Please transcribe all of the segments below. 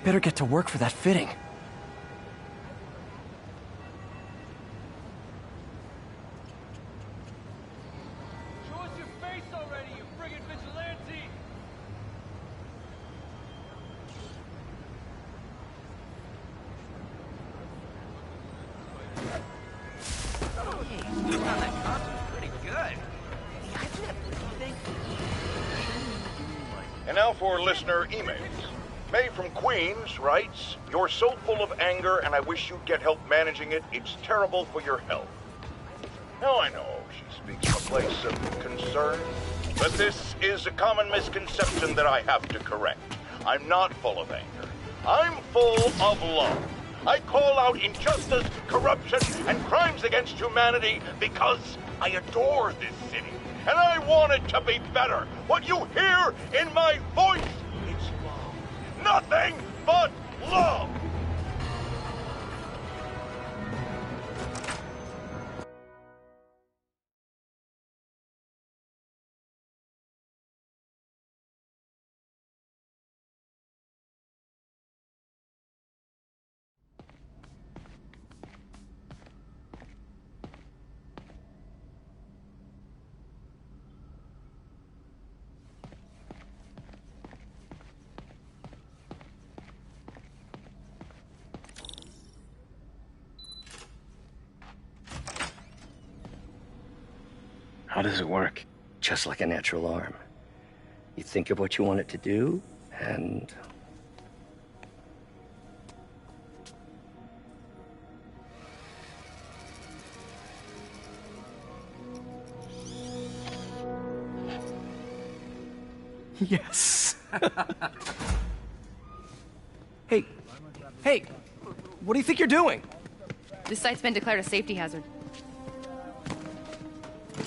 Better get to work for that fitting. Show us your face already, you friggin' vigilante! Hey, that costume's pretty good. I can't believe And now for listener emails. May from Queens writes, "You're so full of anger and I wish you'd get help managing it. It's terrible for your health." Now I know she speaks from a place of concern, but this is a common misconception that I have to correct. I'm not full of anger. I'm full of love. I call out injustice, corruption, and crimes against humanity because I adore this city. And I want it to be better. What you hear in my voice, it's love. Nothing but love. How does it work? Just like a natural arm. You think of what you want it to do, and... Yes! Hey, what do you think you're doing? This site's been declared a safety hazard.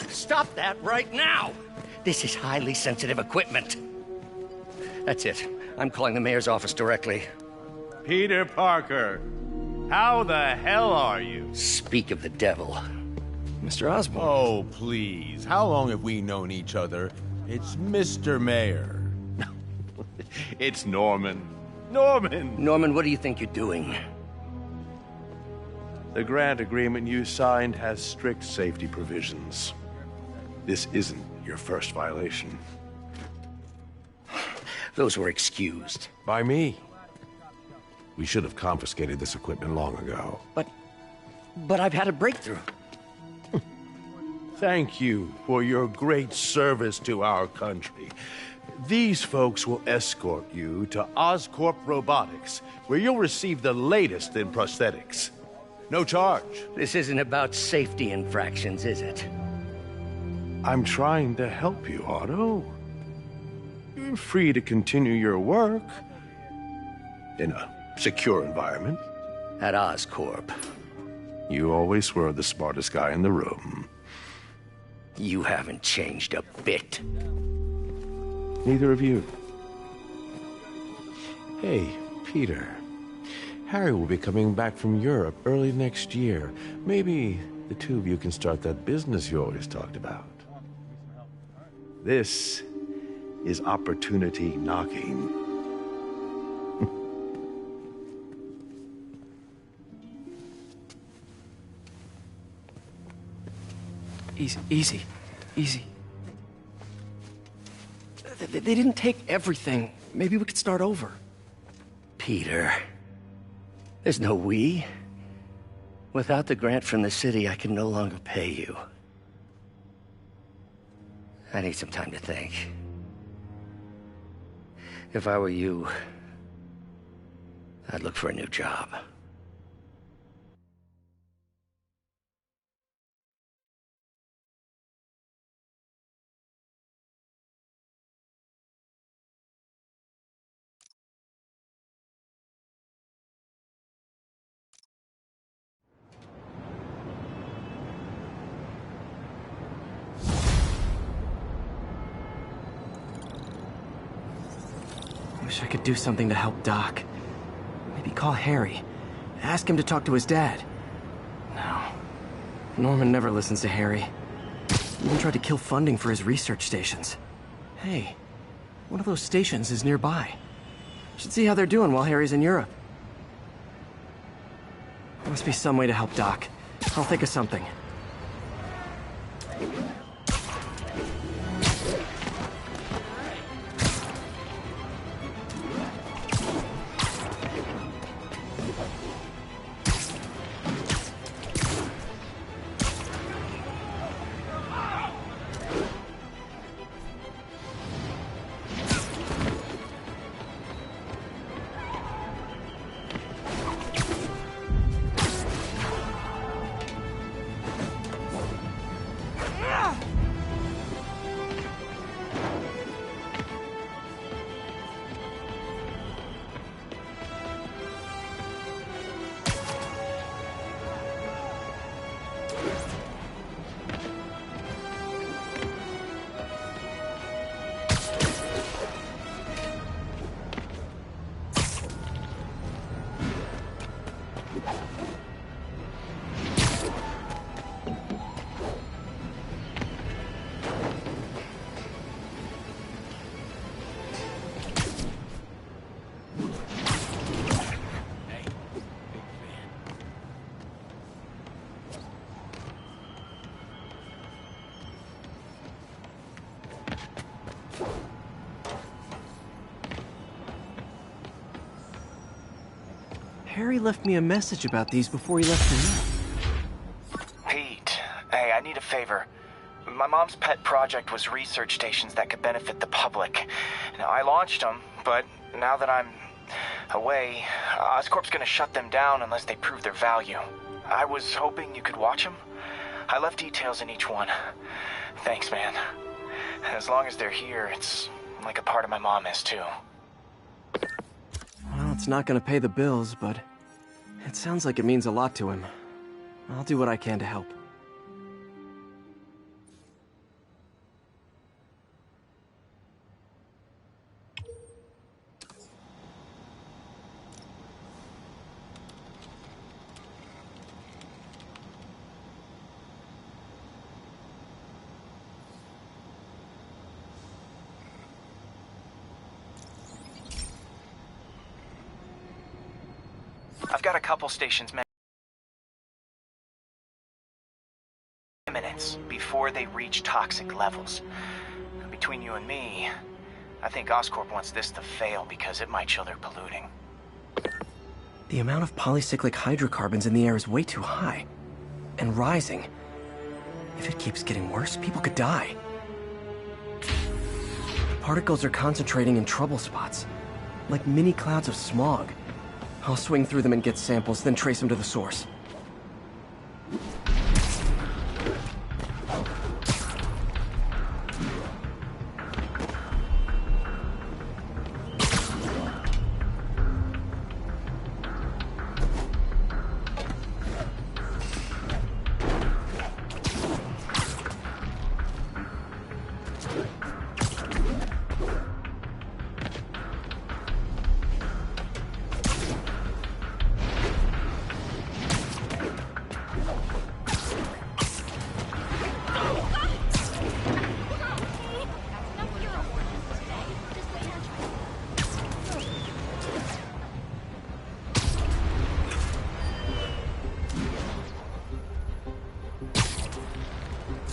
Stop that right now! This is highly sensitive equipment. That's it. I'm calling the mayor's office directly. Peter Parker, how the hell are you? Speak of the devil. Mr. Osborn. Oh, please. How long have we known each other? It's Mr. Mayor. It's Norman. Norman, what do you think you're doing? The grant agreement you signed has strict safety provisions. This isn't your first violation. Those were excused. By me. We should have confiscated this equipment long ago. But I've had a breakthrough. Thank you for your great service to our country. These folks will escort you to Oscorp Robotics, where you'll receive the latest in prosthetics. No charge. This isn't about safety infractions, is it? I'm trying to help you, Otto. You're free to continue your work in a secure environment. At Oscorp. You always were the smartest guy in the room. You haven't changed a bit. Neither of you. Hey, Peter. Harry will be coming back from Europe early next year. Maybe the two of you can start that business you always talked about. This is opportunity knocking. Easy. They didn't take everything. Maybe we could start over. Peter, there's no we. Without the grant from the city, I can no longer pay you. I need some time to think. If I were you, I'd look for a new job. Wish I could do something to help Doc. Maybe call Harry. Ask him to talk to his dad. No. Norman never listens to Harry. Even tried to kill funding for his research stations. Hey, one of those stations is nearby. Should see how they're doing while Harry's in Europe. There must be some way to help Doc. I'll think of something. Harry left me a message about these before he left for you. Pete, hey, I need a favor. My mom's pet project was research stations that could benefit the public. Now, I launched them, but now that I'm away, Oscorp's gonna shut them down unless they prove their value. I was hoping you could watch them. I left details in each one. Thanks, man. As long as they're here, it's like a part of my mom is, too. Well, it's not gonna pay the bills, but it sounds like it means a lot to him. I'll do what I can to help. I've got a couple stations minutes before they reach toxic levels. Between you and me, I think Oscorp wants this to fail because it might show they're polluting. The amount of polycyclic hydrocarbons in the air is way too high. And rising. If it keeps getting worse, people could die. The particles are concentrating in trouble spots, like mini clouds of smog. I'll swing through them and get samples, then trace them to the source.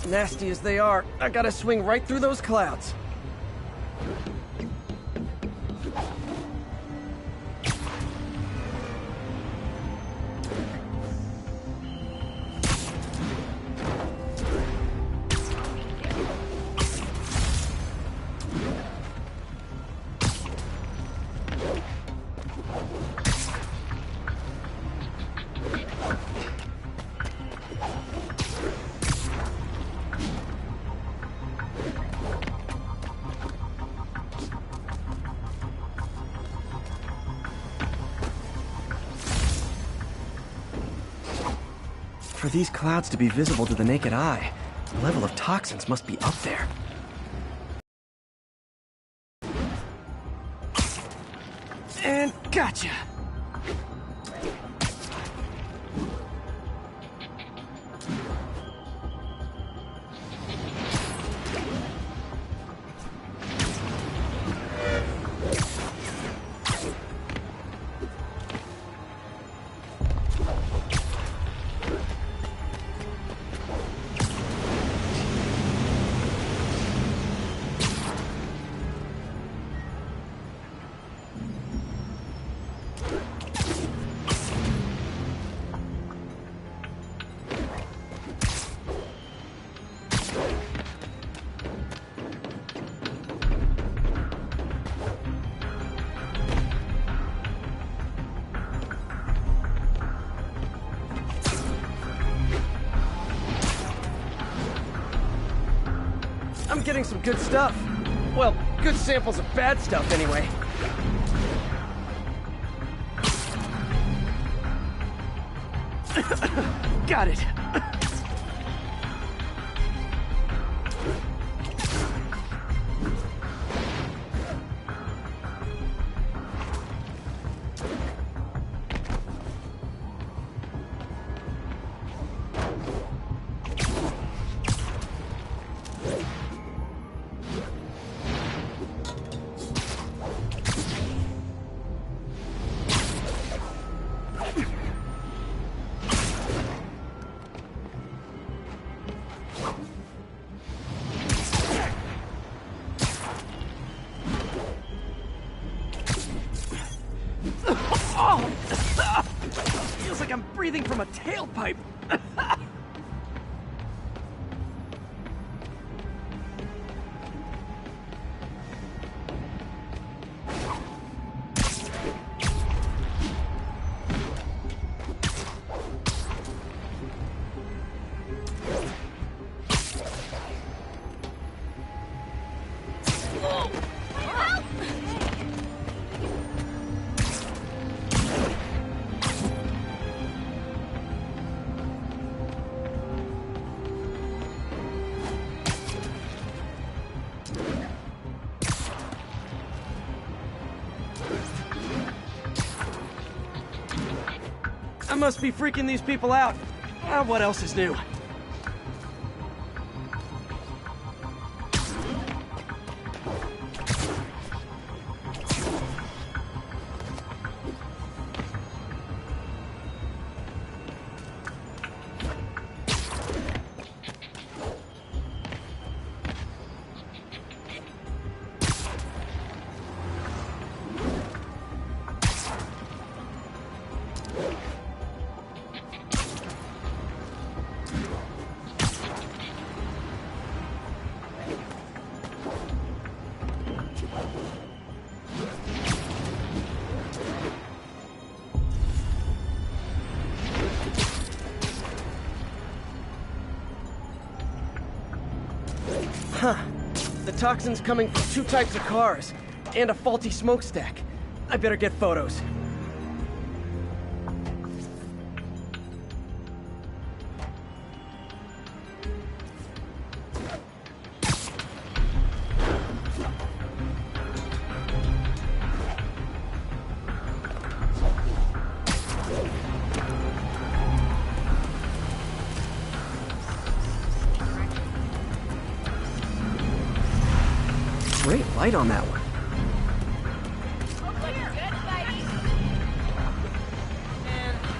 Nasty as they are, I gotta swing right through those clouds. For these clouds to be visible to the naked eye, the level of toxins must be up there. And gotcha! I'm getting some good stuff. Well, good samples of bad stuff, anyway. Got it. Feels like I'm breathing from a tailpipe. I must be freaking these people out. What else is new? Huh. The toxin's coming from 2 types of cars, and a faulty smokestack. I better get photos. Great light on that one.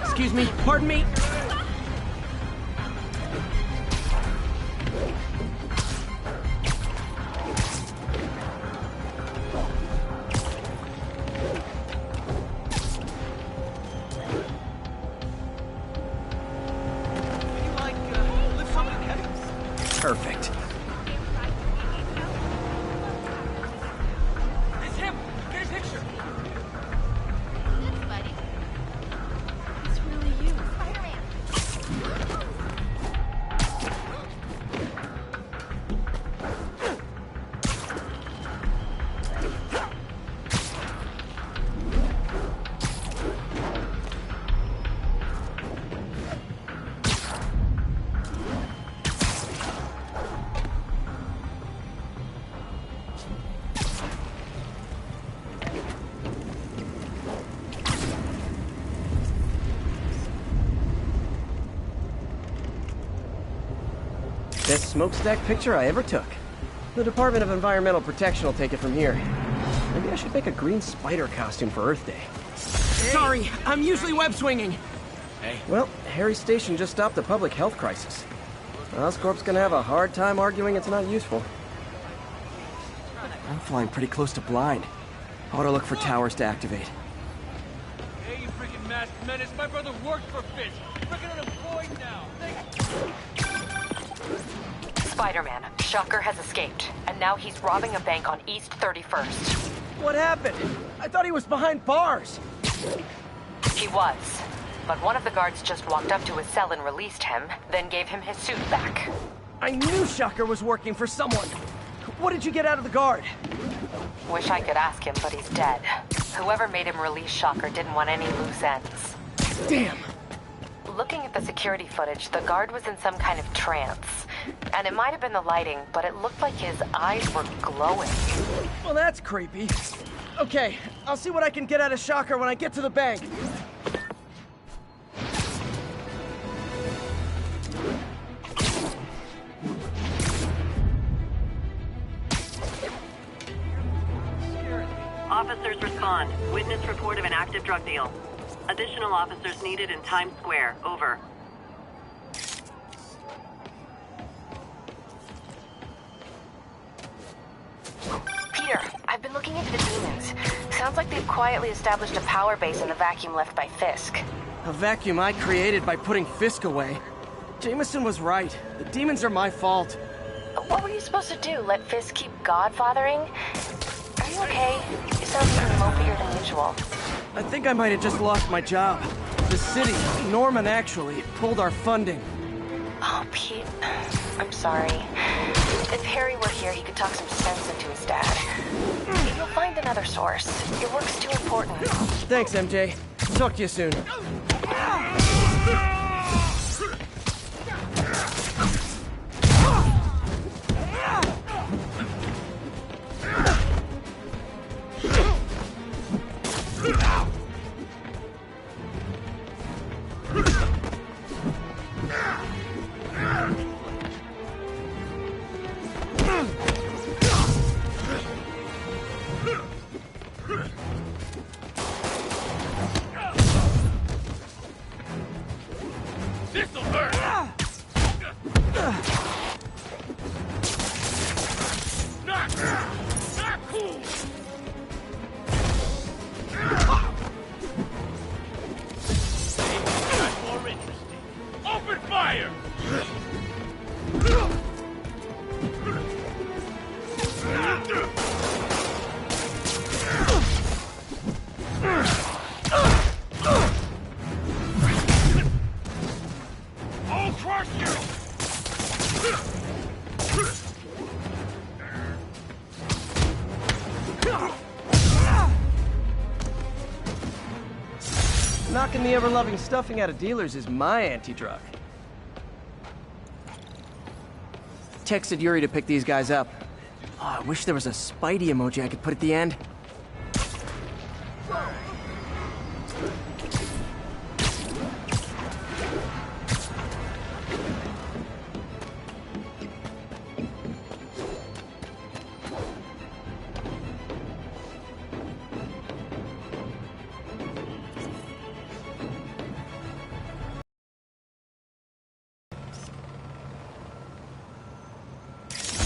Excuse me, pardon me. Perfect. It's him! Get a picture! Good, buddy. It's really you. Spider-Man. Best smokestack picture I ever took. The Department of Environmental Protection will take it from here. Maybe I should make a green spider costume for Earth Day. Sorry, I'm usually web swinging. Hey. Well, Harry Station just stopped a public health crisis. Oscorp's gonna have a hard time arguing it's not useful. I'm flying pretty close to blind. Ought to look for towers to activate. Hey, you freaking masked menace! My brother works for Fisk! Freaking unemployed now! Spider-Man, Shocker has escaped, and now he's robbing a bank on East 31st. What happened? I thought he was behind bars. He was, but one of the guards just walked up to his cell and released him, then gave him his suit back. I knew Shocker was working for someone. What did you get out of the guard? Wish I could ask him, but he's dead. Whoever made him release Shocker didn't want any loose ends. Damn. Looking at the security footage, the guard was in some kind of trance. And it might have been the lighting, but it looked like his eyes were glowing. Well, that's creepy. Okay, I'll see what I can get out of Shocker when I get to the bank. Officers respond. Witness report of an active drug deal. Additional officers needed in Times Square. Over. Peter, I've been looking into the demons. Sounds like they've quietly established a power base in the vacuum left by Fisk. A vacuum I created by putting Fisk away. Jameson was right. The demons are my fault. What were you supposed to do? Let Fisk keep godfathering? Are you okay? You sound even mopier than usual. I think I might have just lost my job. The city, Norman actually, pulled our funding. Oh, Pete. I'm sorry. If Harry were here, he could talk some sense into his dad. You'll find another source. Your work's too important. Thanks, MJ. Talk to you soon. This'll hurt! Not cool! That's more interesting. Open fire! I'll crush you! Knocking the ever-loving stuffing out of dealers is my anti-drug. Texted Yuri to pick these guys up. Oh, I wish there was a Spidey emoji I could put at the end.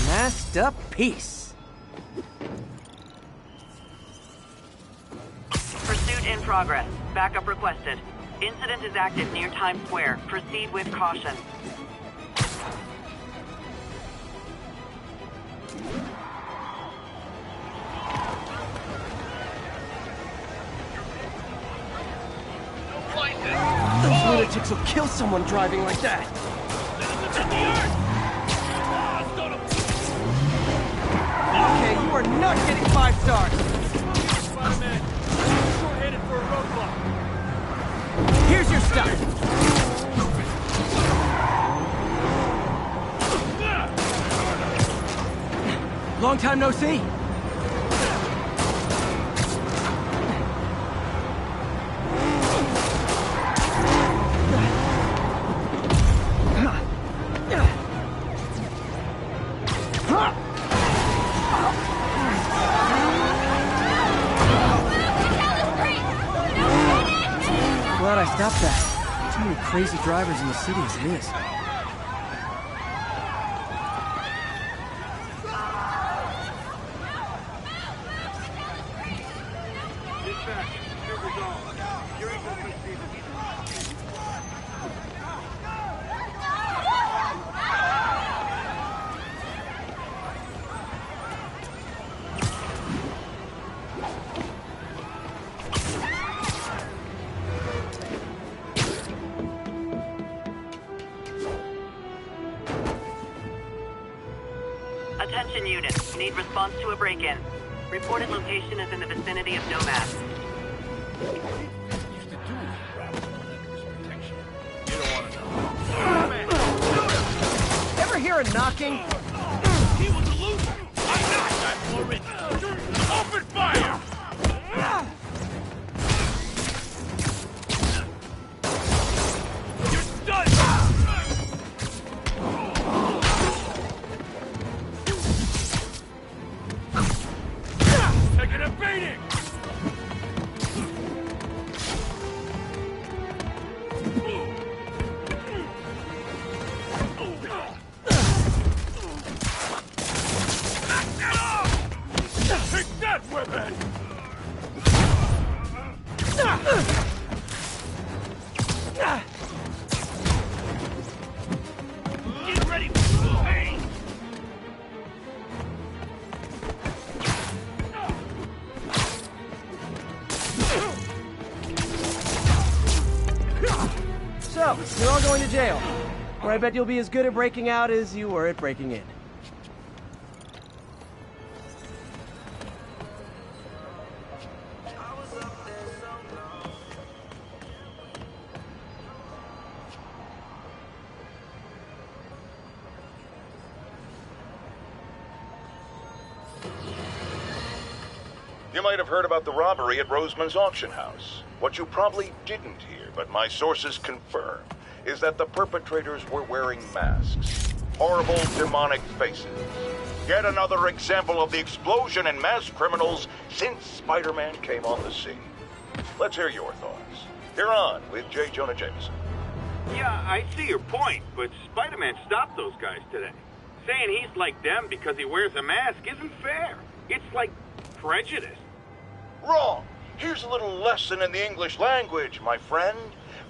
Masked up peace. Pursuit in progress. Backup requested. Incident is active near Times Square. Proceed with caution. Those lunatics will kill someone driving like that. Okay, you are not getting 5 stars. Spider-Man, short-handed for a roadblock. Here's your stuff. Long time no see. Glad I stopped that. Too many crazy drivers in the city as it is. Attention Attention units. Need response to a break-in. Reported location is in the vicinity of Nomad. Ever hear a knocking? He was a loser! I'm not! I'm already! Open fire! You're done! Taking a beating! Take that, weapon! Get ready for pain! So, you're all going to jail. Where I bet you'll be as good at breaking out as you were at breaking in. You might have heard about the robbery at Roseman's auction house. What you probably didn't hear, but my sources confirm, is that the perpetrators were wearing masks. Horrible, demonic faces. Yet another example of the explosion in mass criminals since Spider-Man came on the scene. Let's hear your thoughts. You're on with J. Jonah Jameson. Yeah, I see your point, but Spider-Man stopped those guys today. Saying he's like them because he wears a mask isn't fair. It's like prejudice. Wrong. Here's a little lesson in the English language, my friend.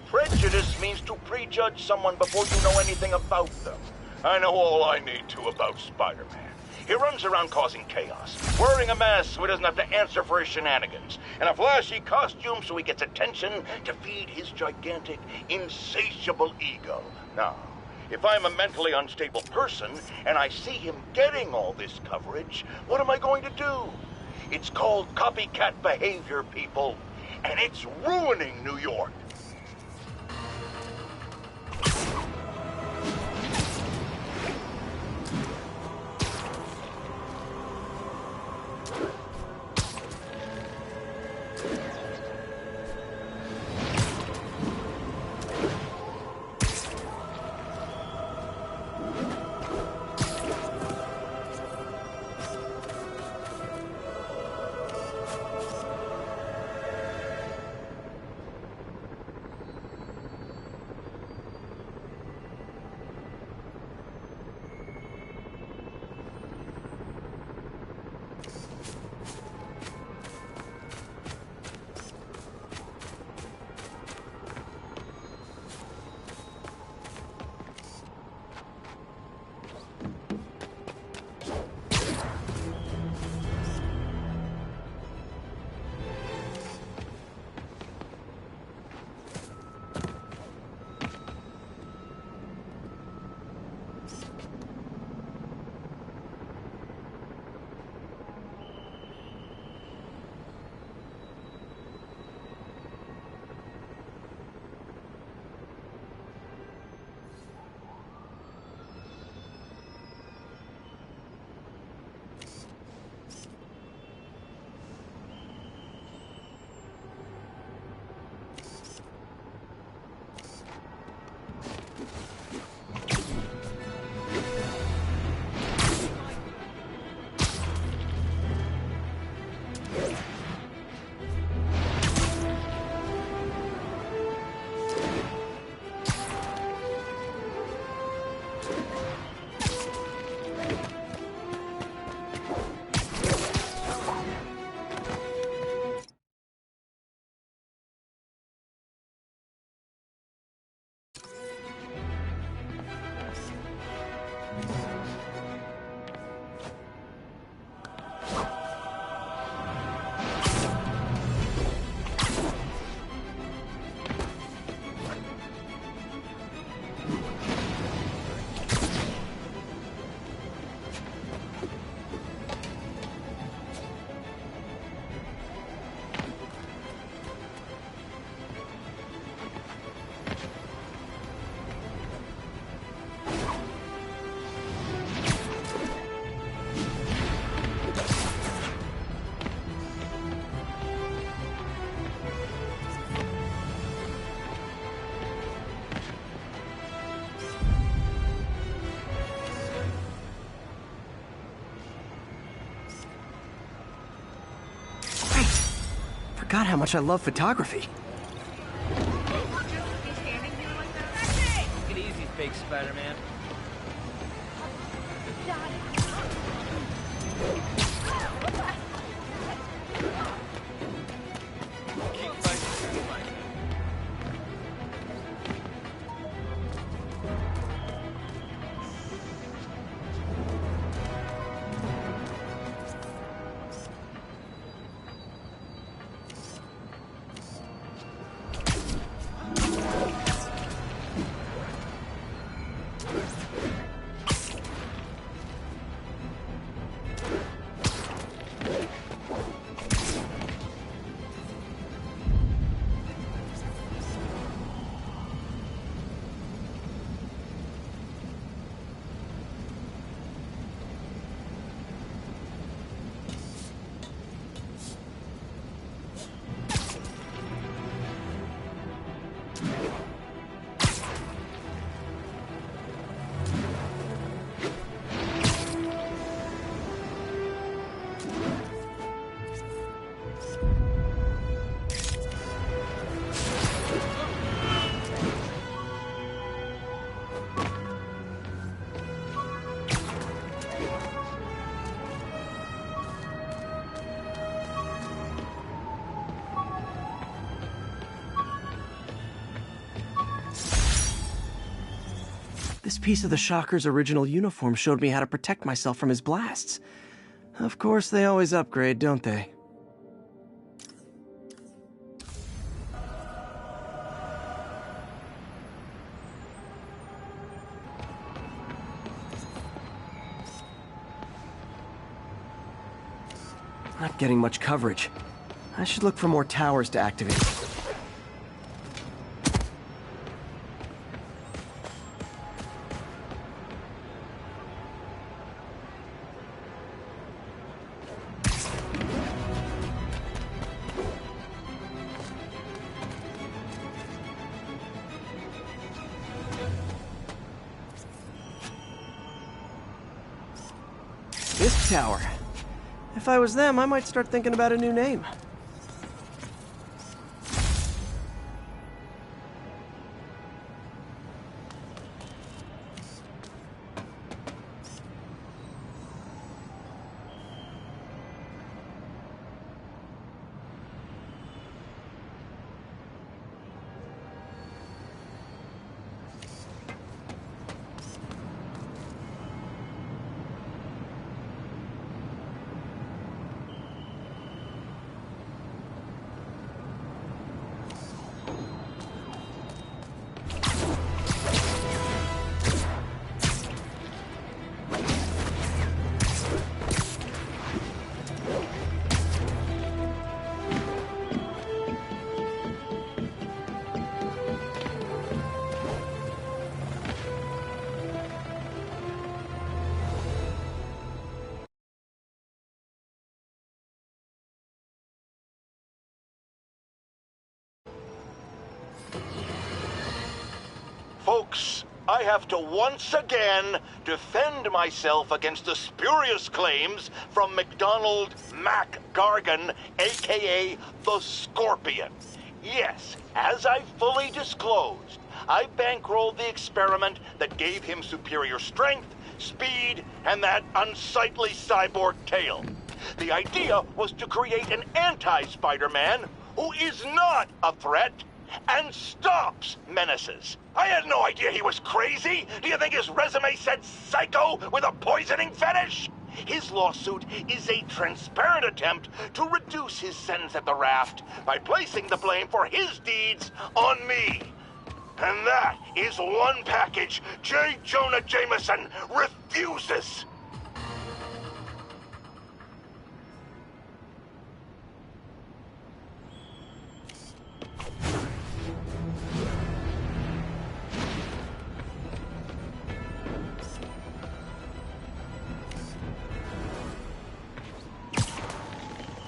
Prejudice means to prejudge someone before you know anything about them. I know all I need to about Spider-Man. He runs around causing chaos, wearing a mask so he doesn't have to answer for his shenanigans, and a flashy costume so he gets attention to feed his gigantic, insatiable ego. Now, if I'm a mentally unstable person and I see him getting all this coverage, what am I going to do? It's called copycat behavior, people, and it's ruining New York. forgot how much I love photography. Take it easy, fake Spider-Man. This piece of the Shocker's original uniform showed me how to protect myself from his blasts. Of course, they always upgrade, don't they? Not getting much coverage. I should look for more towers to activate. This tower. If I was them, I might start thinking about a new name. Folks, I have to once again defend myself against the spurious claims from McDonald Mac Gargan, aka the Scorpion. Yes, as I fully disclosed, I bankrolled the experiment that gave him superior strength, speed, and that unsightly cyborg tail. The idea was to create an anti-Spider-Man who is not a threat and stops menaces. I had no idea he was crazy. Do you think his resume said psycho with a poisoning fetish? His lawsuit is a transparent attempt to reduce his sentence at the raft by placing the blame for his deeds on me. And that is one package J. Jonah Jameson refuses.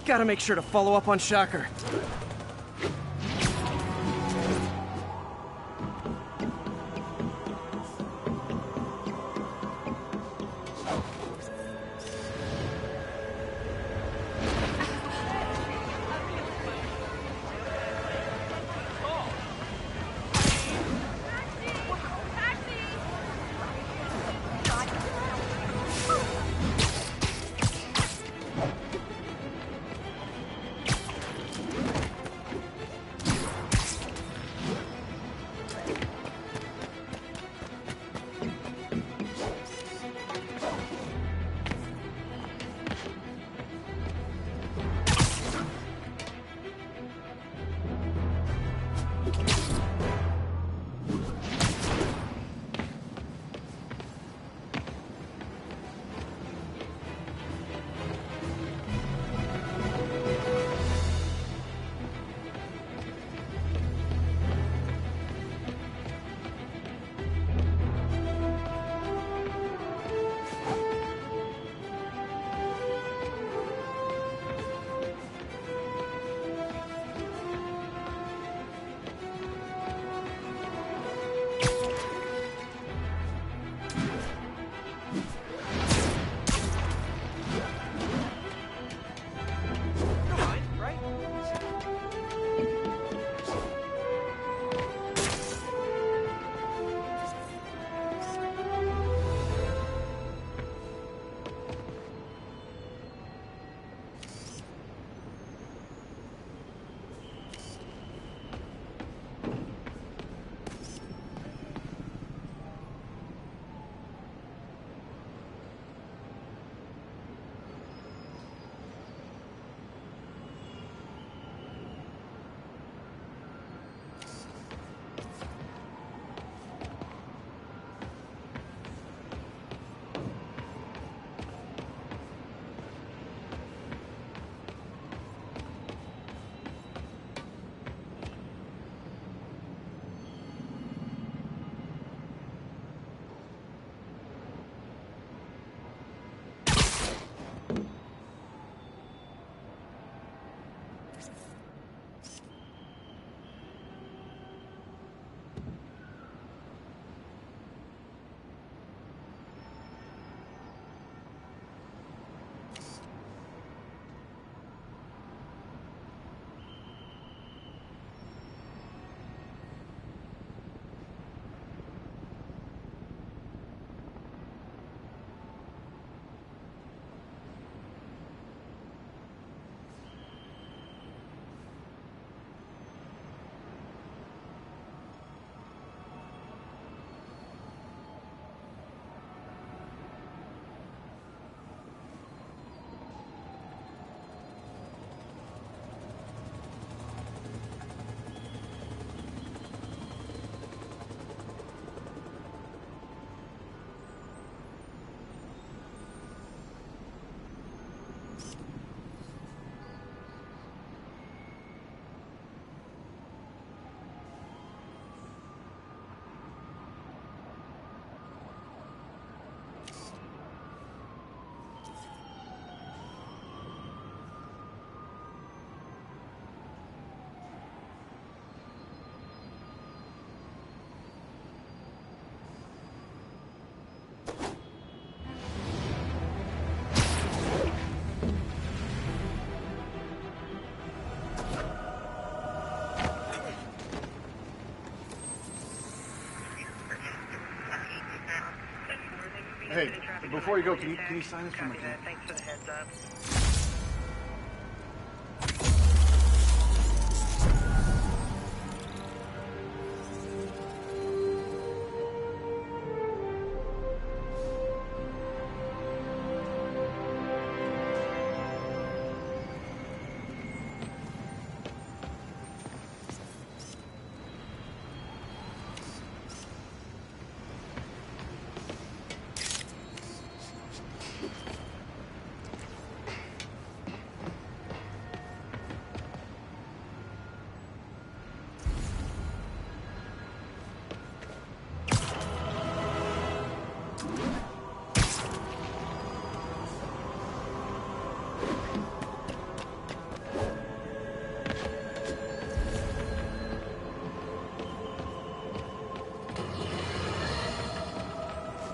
Gotta make sure to follow up on Shocker. before you go, can you sign this for me? Thanks for the heads up.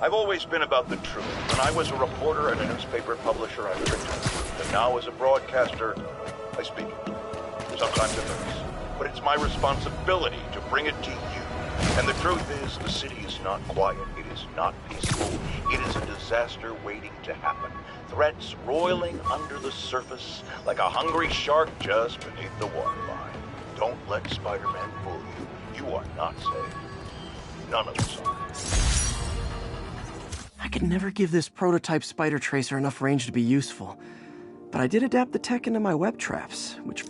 I've always been about the truth. When I was a reporter and a newspaper publisher, I was a truth. And now as a broadcaster, I speak it. Sometimes it hurts. But it's my responsibility to bring it to you. And the truth is, the city is not quiet. It is not peaceful. It is a disaster waiting to happen. Threats roiling under the surface like a hungry shark just beneath the waterline. Don't let Spider-Man fool you. You are not safe. None of us are. I could never give this prototype spider tracer enough range to be useful, but I did adapt the tech into my web traps, which...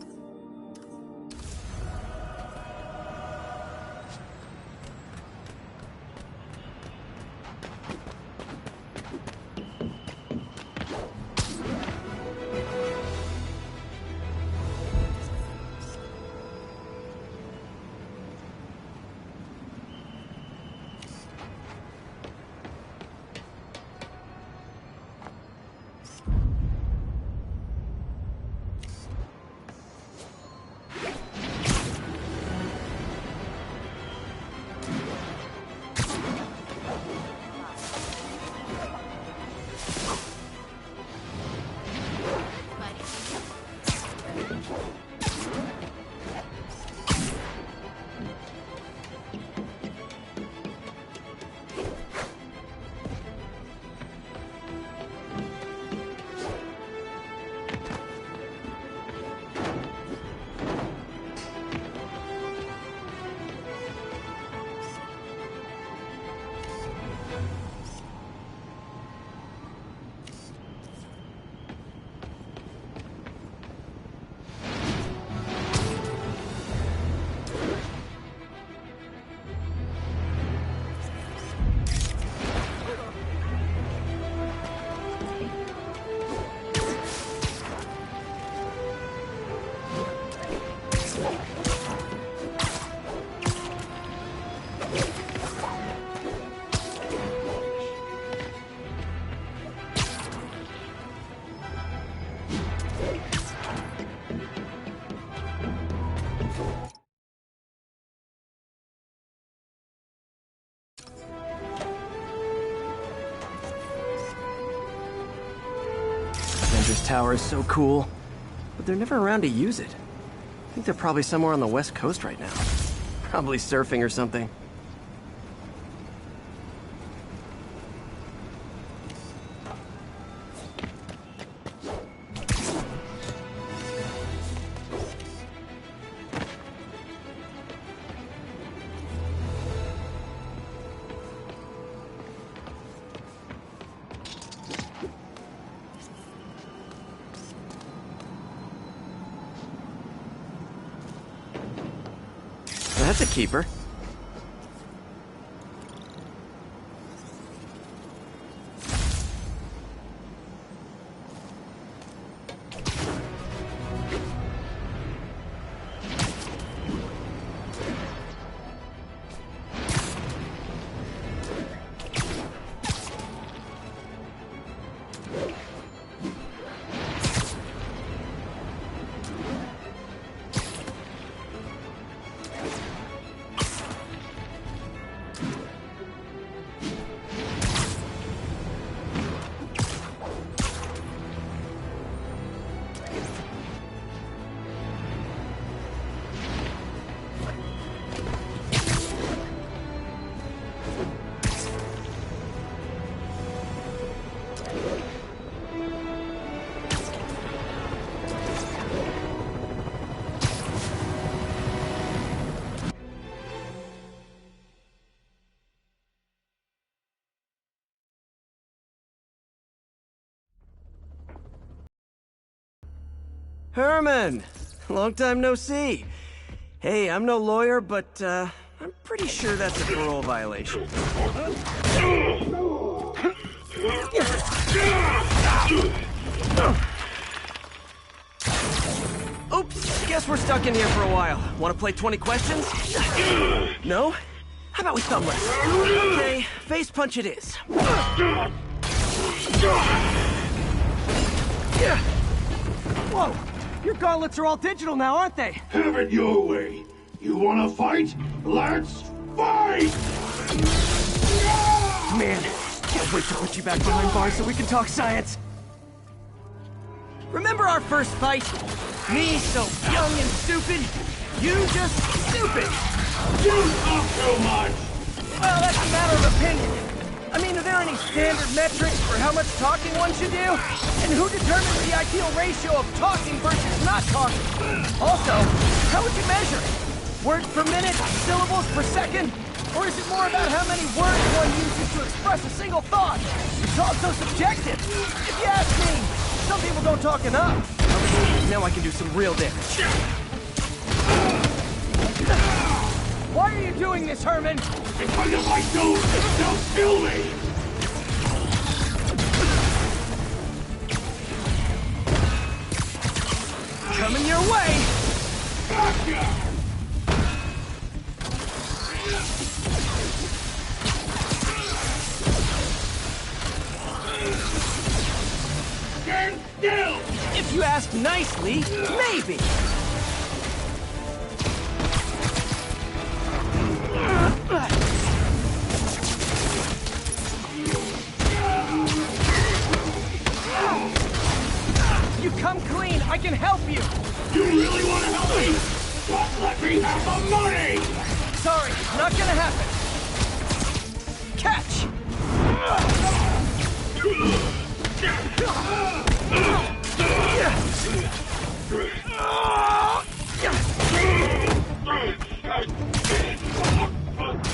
Avengers Tower is so cool, but they're never around to use it. I think they're probably somewhere on the West Coast right now. Probably surfing or something. That's a keeper. Herman! Long time no see. Hey, I'm no lawyer, but, I'm pretty sure that's a parole violation. Oops, guess we're stuck in here for a while. Want to play 20 questions? No? How about we thumb wrestle? Okay, face punch it is. Whoa! Your gauntlets are all digital now, aren't they? Have it your way. You wanna fight? Let's fight! Man, can't wait to put you back behind bars so we can talk science. Remember our first fight? Me so young and stupid, you just stupid. You talk too much! Well, that's a matter of opinion. I mean, are there any standard metrics for how much talking one should do? And who determines the ideal ratio of talking versus not talking? Also, how would you measure it? Words per minute, syllables per second? Or is it more about how many words one uses to express a single thought? It's all so subjective. If you ask me, some people don't talk enough. Okay, now I can do some real damage. Why are you doing this, Herman? Because if I don't, they'll kill me! Coming your way! Gotcha! Stand still! If you ask nicely, maybe! You come clean, I can help you! You really want to help me? Just let me have the money! Sorry, not gonna happen. Catch!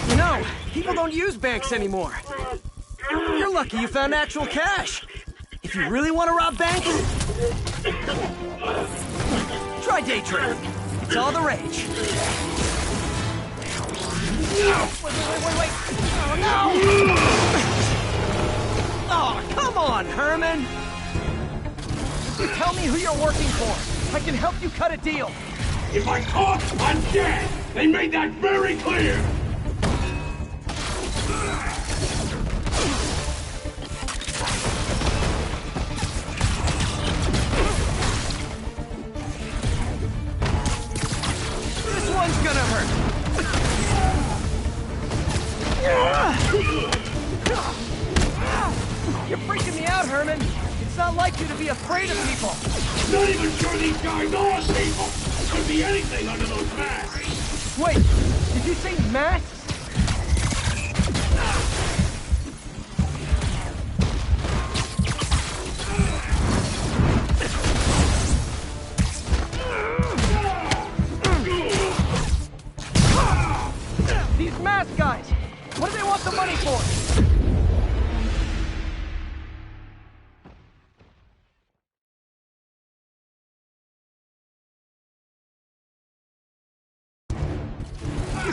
You know, people don't use banks anymore. You're lucky you found actual cash. If you really want to rob banks, try day trading. It's all the rage. Wait. Oh, no! Oh, come on, Herman! You tell me who you're working for. I can help you cut a deal. If I talk, I'm dead! They made that very clear! This one's gonna hurt. You're freaking me out, Herman. It's not like you to be afraid of people. Not even sure these guys are people! Could be anything under those masks! Wait, did you say masks? These mask guys, what do they want the money for?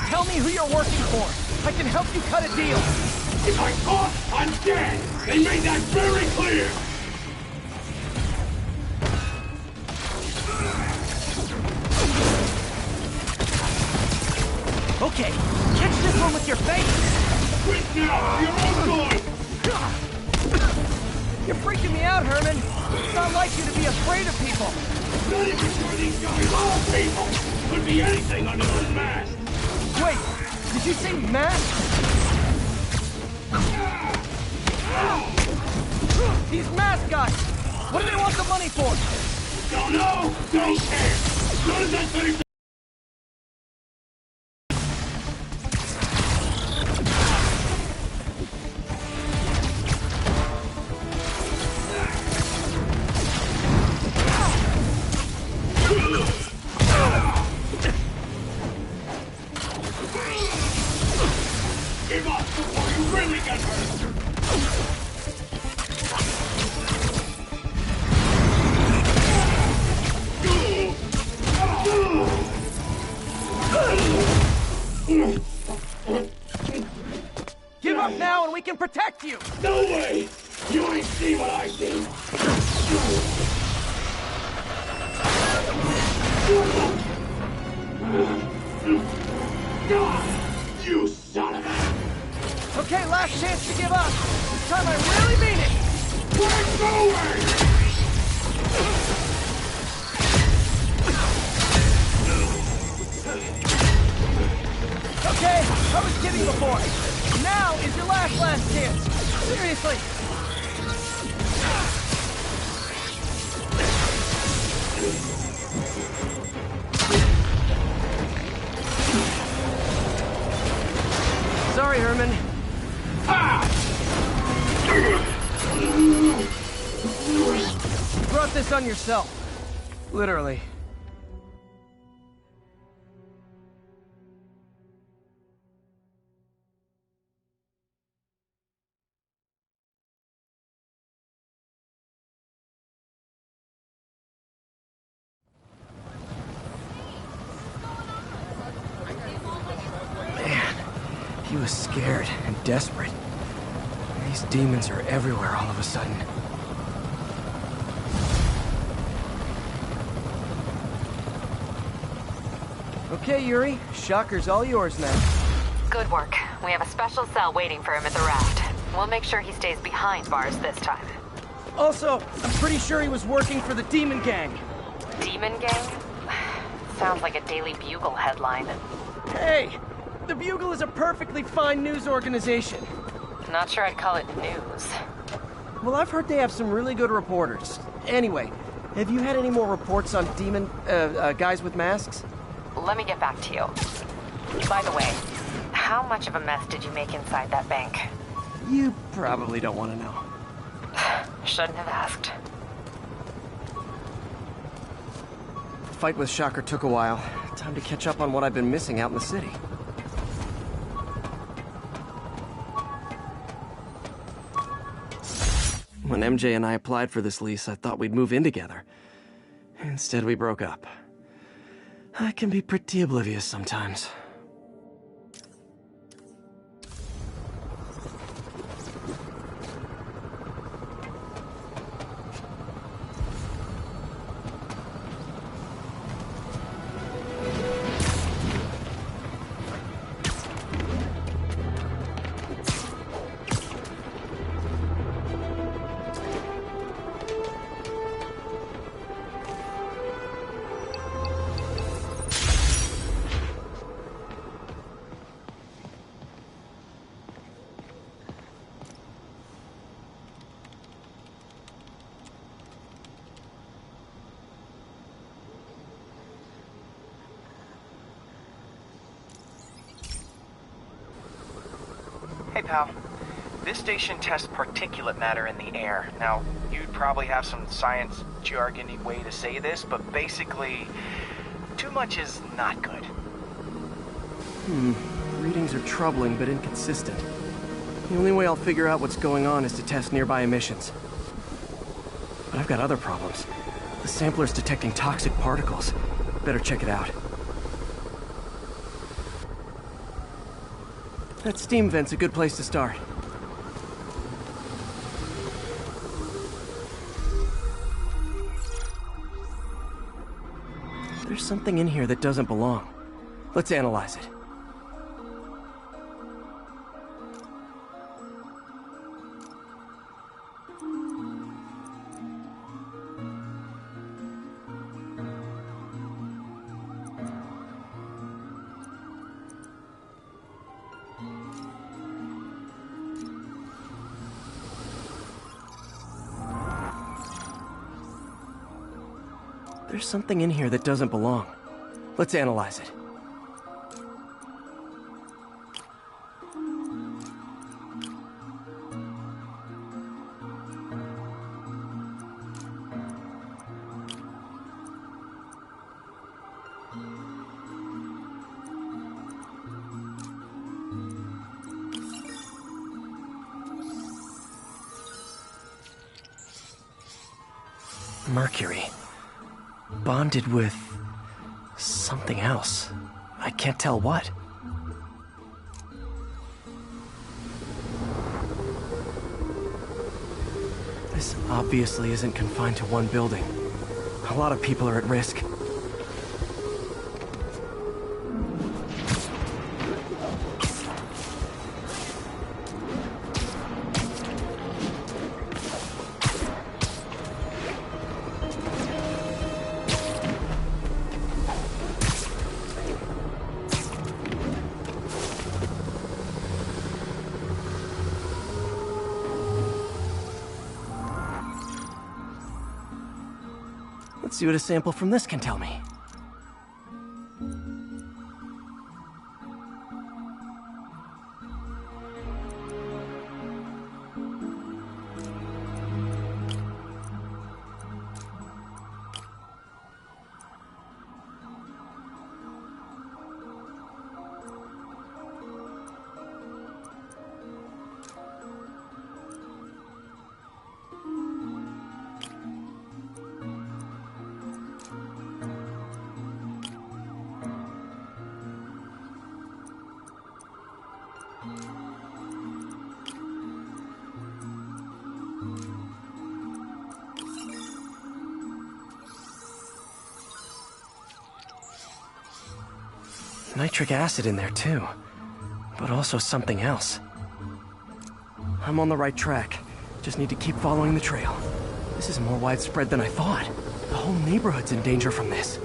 Tell me who you're working for. I can help you cut a deal. If I talk, I'm dead! They made that very clear! Okay, catch this one with your face. Quit now! You're all good! You're freaking me out, Herman. It's not like you to be afraid of people. Not even sure these guys are people! Could be anything under those masks! Wait, did you say masks? These mask guys! What do they want the money for? Don't know! Don't care! As soon as I finish give up before you really get hurt! you! No way! You ain't see what I see! You son of a... Okay, last chance to give up. This time I really mean it! We're going! Okay, I was kidding before. Now is your last chance. Seriously. Sorry, Herman. You brought this on yourself. Literally. He was scared and desperate. These demons are everywhere all of a sudden. Okay, Yuri. Shocker's all yours now. Good work. We have a special cell waiting for him at the raft. We'll make sure he stays behind bars this time. Also, I'm pretty sure he was working for the Demon Gang. Demon Gang? Sounds like a Daily Bugle headline. Hey! The Bugle is a perfectly fine news organization. Not sure I'd call it news. Well, I've heard they have some really good reporters. Anyway, have you had any more reports on demon, guys with masks? Let me get back to you. By the way, how much of a mess did you make inside that bank? You probably don't want to know. Shouldn't have asked. The fight with Shocker took a while. Time to catch up on what I've been missing out in the city. When MJ and I applied for this lease, I thought we'd move in together. Instead, we broke up. I can be pretty oblivious sometimes. Hey, pal. This station tests particulate matter in the air. Now, you'd probably have some science jargony way to say this, but basically, too much is not good. Readings are troubling but inconsistent. The only way I'll figure out what's going on is to test nearby emissions. But I've got other problems. The sampler's detecting toxic particles. Better check it out. That steam vent's a good place to start. There's something in here that doesn't belong. Let's analyze it. There's something in here that doesn't belong. Let's analyze it. Mercury. Bonded with something else. I can't tell what. This obviously isn't confined to one building. A lot of people are at risk. Let's see what a sample from this can tell me. Nitric acid in there too, but also something else. I'm on the right track. Just need to keep following the trail. This is more widespread than I thought. The whole neighborhood's in danger from this.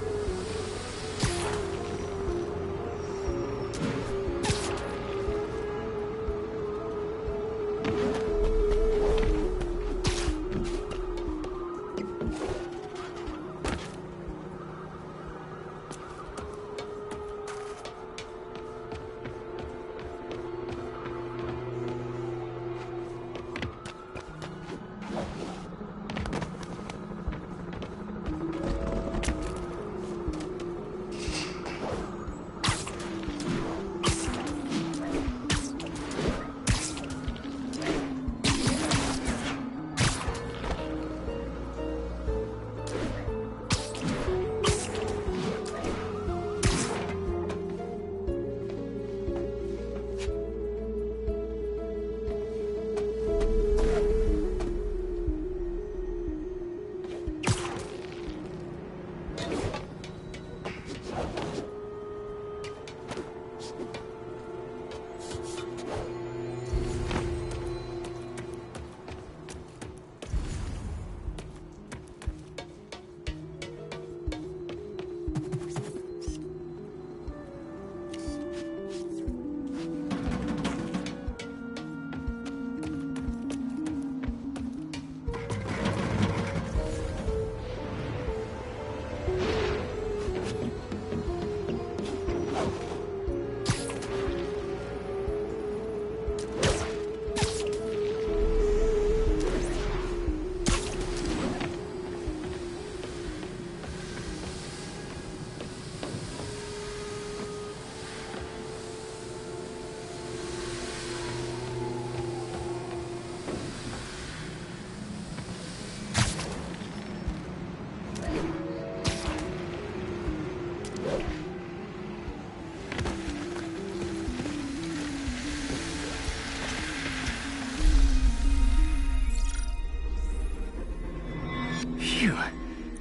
Phew,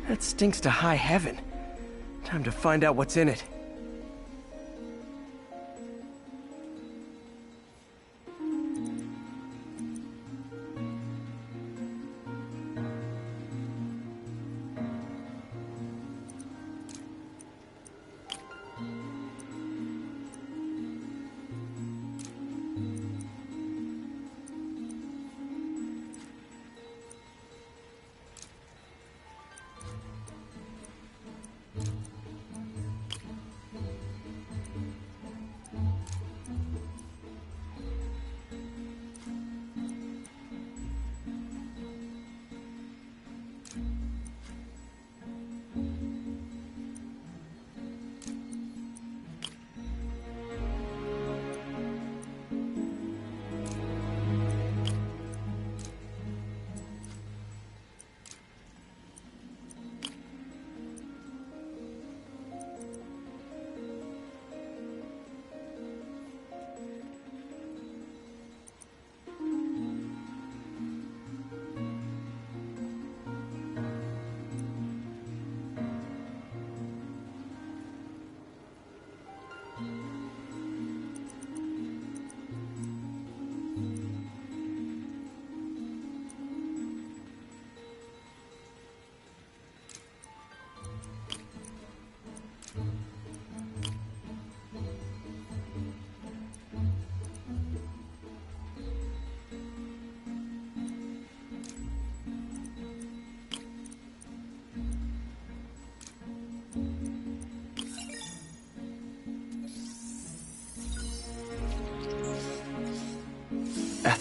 that stinks to high heaven. Time to find out what's in it.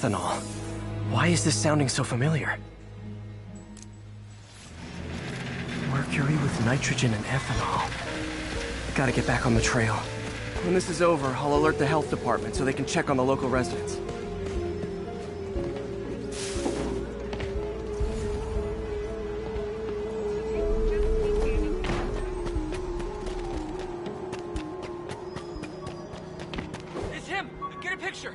ethanol. Why is this sounding so familiar? Mercury with nitrogen and ethanol. I gotta get back on the trail. When this is over, I'll alert the health department so they can check on the local residents. It's him! Get a picture!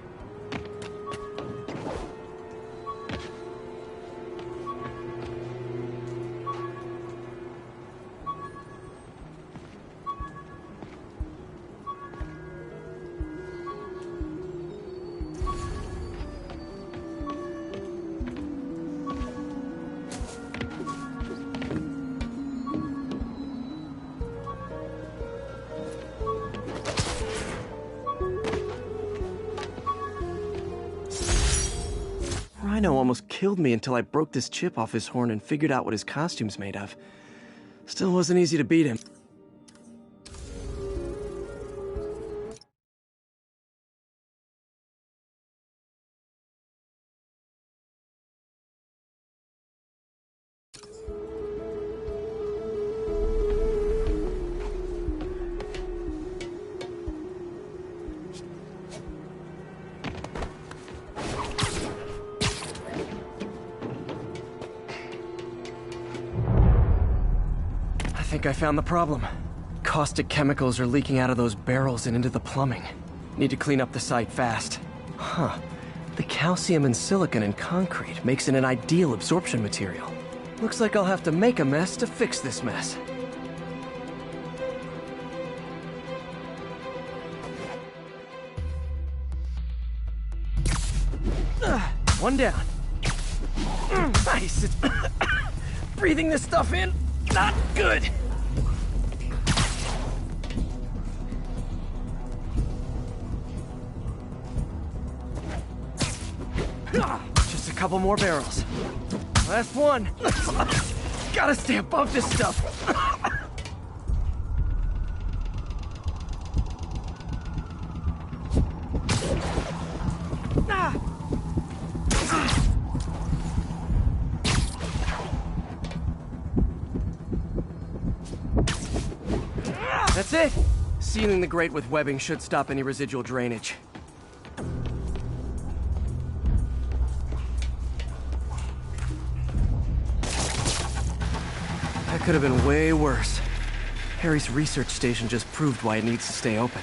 Rhino almost killed me until I broke this chip off his horn and figured out what his costume's made of. Still wasn't easy to beat him. I think I found the problem. Caustic chemicals are leaking out of those barrels and into the plumbing. Need to clean up the site fast. Huh. The calcium and silicon in concrete makes it an ideal absorption material. Looks like I'll have to make a mess to fix this mess. One down. Nice. It's breathing this stuff in, not good. Just a couple more barrels. Last one. Gotta stay above this stuff. That's it. Sealing the grate with webbing should stop any residual drainage. That could have been way worse. Harry's research station just proved why it needs to stay open.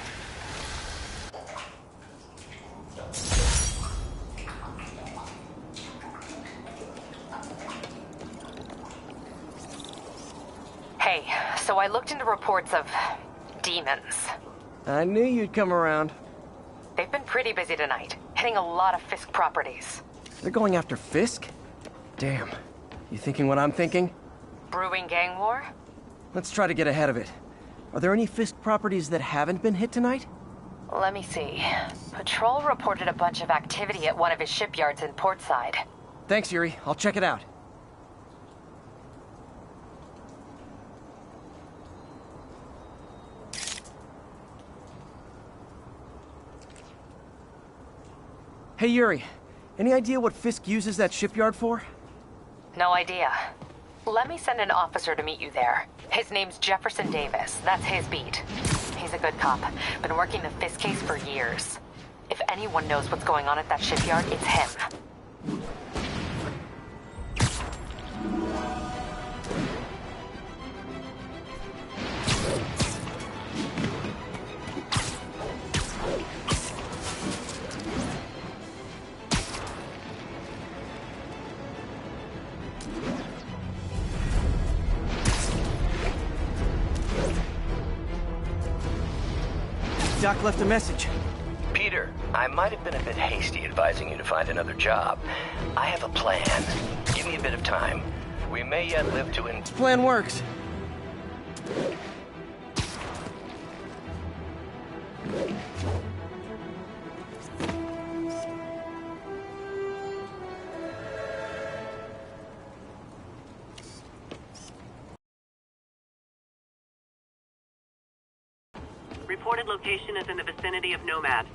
Hey, so I looked into reports of demons. I knew you'd come around. They've been pretty busy tonight, hitting a lot of Fisk properties. They're going after Fisk? Damn. You thinking what I'm thinking? Brewing gang war? Let's try to get ahead of it. Are there any Fisk properties that haven't been hit tonight? Let me see. Patrol reported a bunch of activity at one of his shipyards in Portside. Thanks, Yuri. I'll check it out. Hey, Yuri. Any idea what Fisk uses that shipyard for? No idea. Let me send an officer to meet you there. His name's Jefferson Davis. That's his beat. He's a good cop. Been working the Fisk case for years. If anyone knows what's going on at that shipyard, it's him. Doc left a message. Peter, I might have been a bit hasty advising you to find another job. I have a plan. Give me a bit of time. We may yet live to This plan works. Reported location is in the vicinity of Nomad.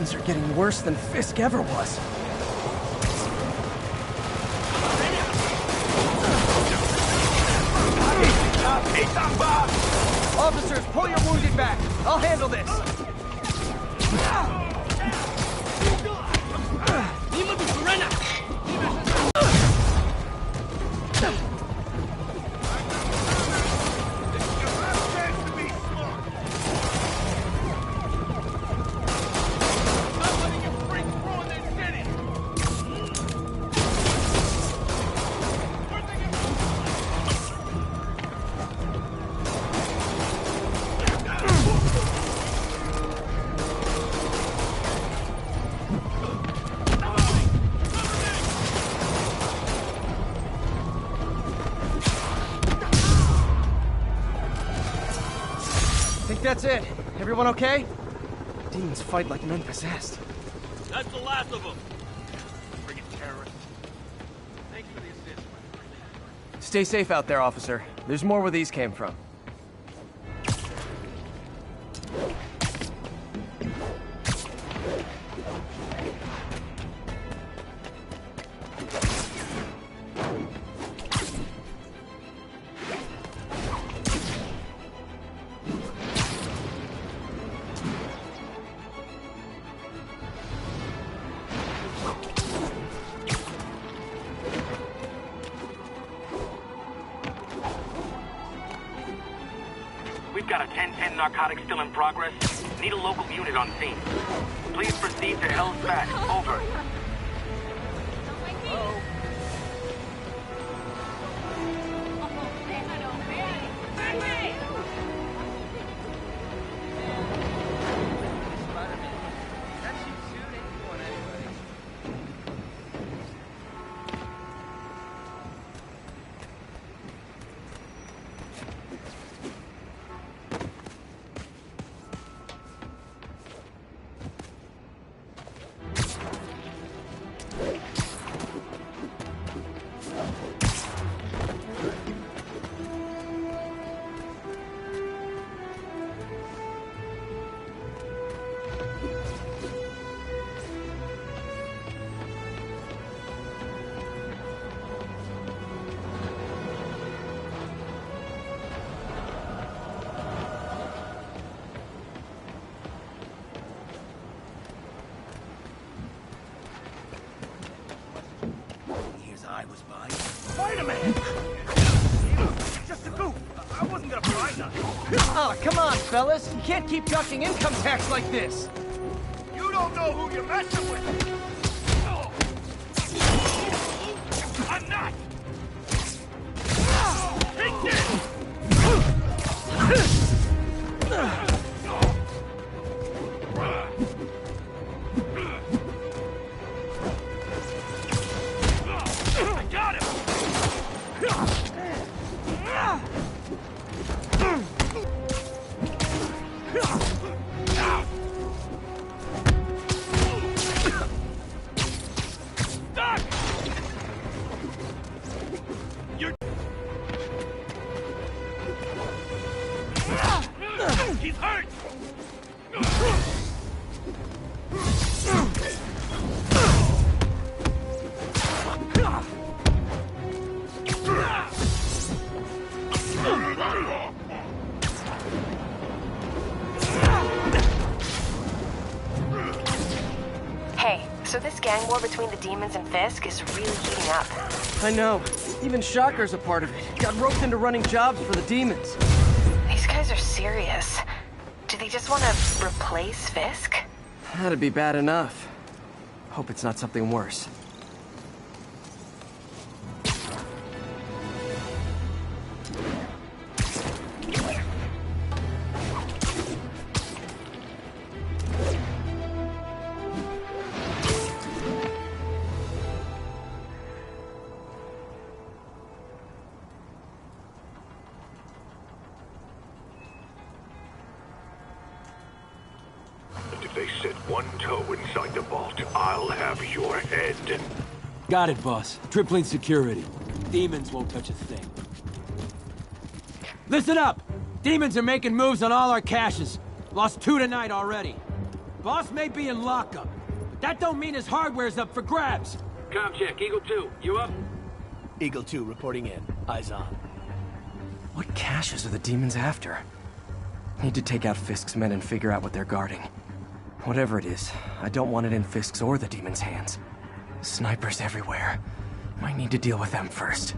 Demons are getting worse than Fisk ever was. Officers, pull your wounded back. I'll handle this. That's it. Everyone okay? Demons fight like men possessed. That's the last of them. Friggin' terrorists. Thanks for the assist. Stay safe out there, officer. There's more where these came from. We've got a 10-10 narcotic still in progress. Need a local unit on scene. Please proceed to Hell's Back. Over. Spider-Man! Just a goof. I wasn't gonna buy nothing. Oh, come on, fellas. You can't keep ducking income tax like this. You don't know who you're messing with. I'm not. Take this. He's hurt! Hey, so this gang war between the demons and Fisk is really heating up. I know. Even Shocker's a part of it. Got roped into running jobs for the demons. These guys are serious. Do they just want to replace Fisk? That'd be bad enough. Hope it's not something worse. If they set one toe inside the vault, I'll have your head. Got it, boss. Tripling security. Demons won't touch a thing. Listen up! Demons are making moves on all our caches. Lost 2 tonight already. Boss may be in lockup, but that don't mean his hardware's up for grabs. Com check, Eagle 2, you up? Eagle 2 reporting in. Eyes on. What caches are the demons after? Need to take out Fisk's men and figure out what they're guarding. Whatever it is, I don't want it in Fisk's or the demons' hands. Snipers everywhere. Might need to deal with them first.